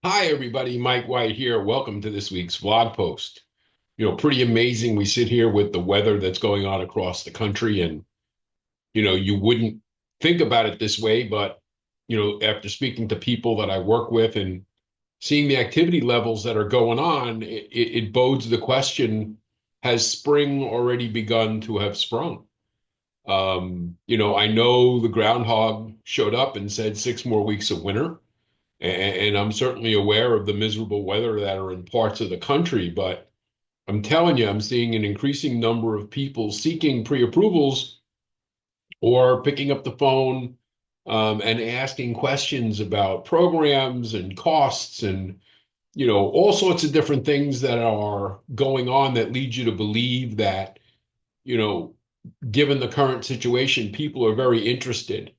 Hi, everybody. Mike White here. Welcome to this week's vlog post. Pretty amazing. We sit here with the weather that's going on across the country, and, you wouldn't think about it this way, but, after speaking to people that I work with and seeing the activity levels that are going on, it bodes the question, has spring already begun to have sprung? I know the groundhog showed up and said 6 more weeks of winter. And I'm certainly aware of the miserable weather that are in parts of the country, but I'm telling you, I'm seeing an increasing number of people seeking pre-approvals or picking up the phone and asking questions about programs and costs and all sorts of different things that are going on that lead you to believe that you know given the current situation, people are very interested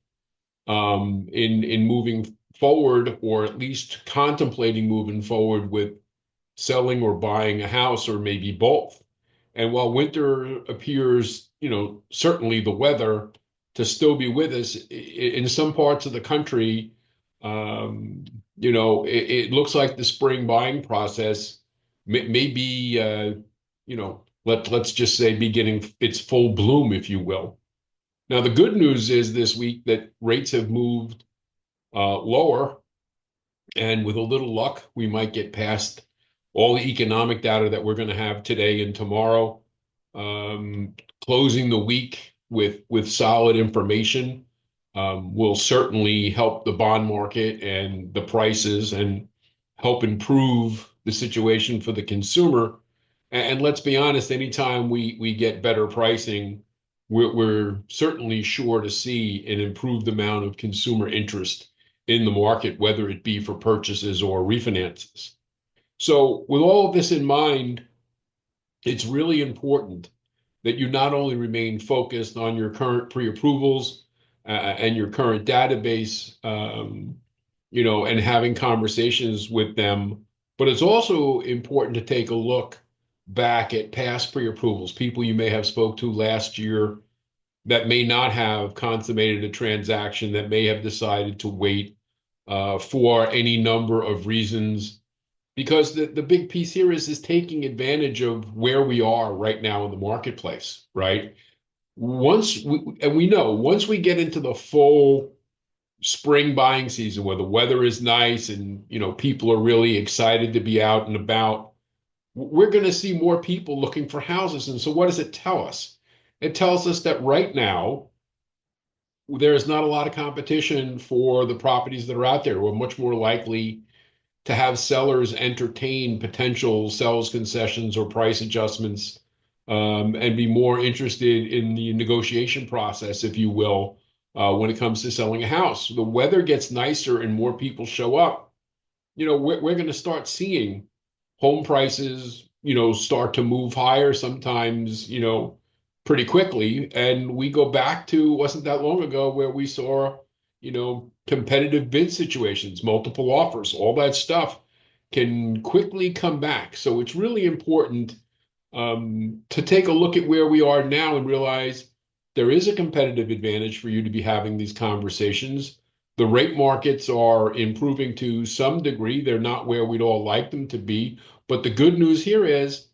in moving forward, or at least contemplating moving forward with selling or buying a house, or maybe both. And while winter appears, certainly the weather to still be with us in some parts of the country, it looks like the spring buying process may be, let's just say, beginning its full bloom, if you will. Now, the good news is this week that rates have moved lower, and with a little luck, we might get past all the economic data that we're going to have today and tomorrow, um, closing the week with solid information will certainly help the bond market and the prices and help improve the situation for the consumer. And let's be honest, anytime we get better pricing, we're certainly sure to see an improved amount of consumer interest in the market, whether it be for purchases or refinances. So, with all of this in mind, it's really important that you not only remain focused on your current pre-approvals and your current database, and having conversations with them, but it's also important to take a look back at past pre-approvals, people you may have spoke to last year that may not have consummated a transaction, that may have decided to wait for any number of reasons, because the big piece here is taking advantage of where we are right now in the marketplace, right? We know once we get into the full spring buying season where the weather is nice and people are really excited to be out and about, we're going to see more people looking for houses. And so what does it tell us? It tells us that right now there is not a lot of competition for the properties that are out there. We're much more likely to have sellers entertain potential sales concessions or price adjustments, and be more interested in the negotiation process, if you will, when it comes to selling a house. The weather gets nicer and more people show up. We're going to start seeing home prices, start to move higher sometimes, pretty quickly. And we go back to, wasn't that long ago, where we saw, competitive bid situations, multiple offers, all that stuff can quickly come back. So it's really important to take a look at where we are now and realize there is a competitive advantage for you to be having these conversations. The rate markets are improving to some degree. They're not where we'd all like them to be. But the good news here is,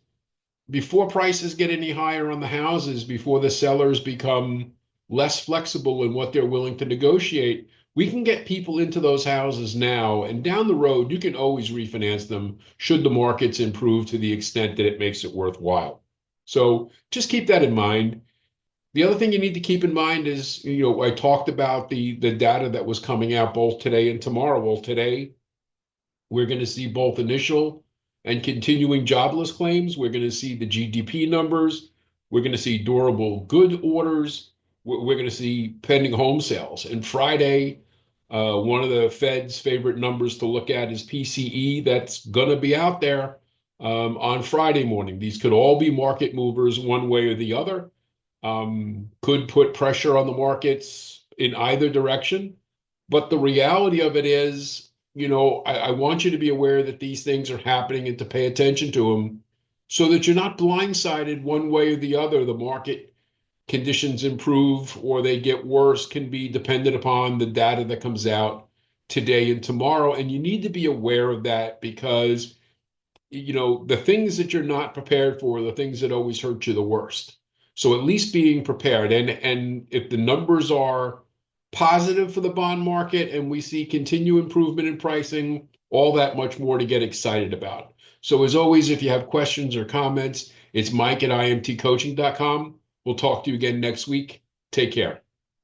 before prices get any higher on the houses, before the sellers become less flexible in what they're willing to negotiate, we can get people into those houses now. And down the road, you can always refinance them should the markets improve to the extent that it makes it worthwhile. So just keep that in mind. The other thing you need to keep in mind is, I talked about the data that was coming out both today and tomorrow. Well, today we're going to see both initial and continuing jobless claims. We're going to see the GDP numbers. We're going to see durable good orders. We're going to see pending home sales. And Friday, one of the Fed's favorite numbers to look at is PCE. That's going to be out there on Friday morning. These could all be market movers one way or the other. Could put pressure on the markets in either direction. But the reality of it is, I want you to be aware that these things are happening and to pay attention to them so that you're not blindsided one way or the other. The market conditions improve or they get worse can be dependent upon the data that comes out today and tomorrow. And you need to be aware of that because, the things that you're not prepared for are the things that always hurt you the worst. So at least being prepared. And if the numbers are positive for the bond market and we see continued improvement in pricing, all that much more to get excited about. So as always, if you have questions or comments, it's Mike at imtcoaching.com. We'll talk to you again next week. Take care.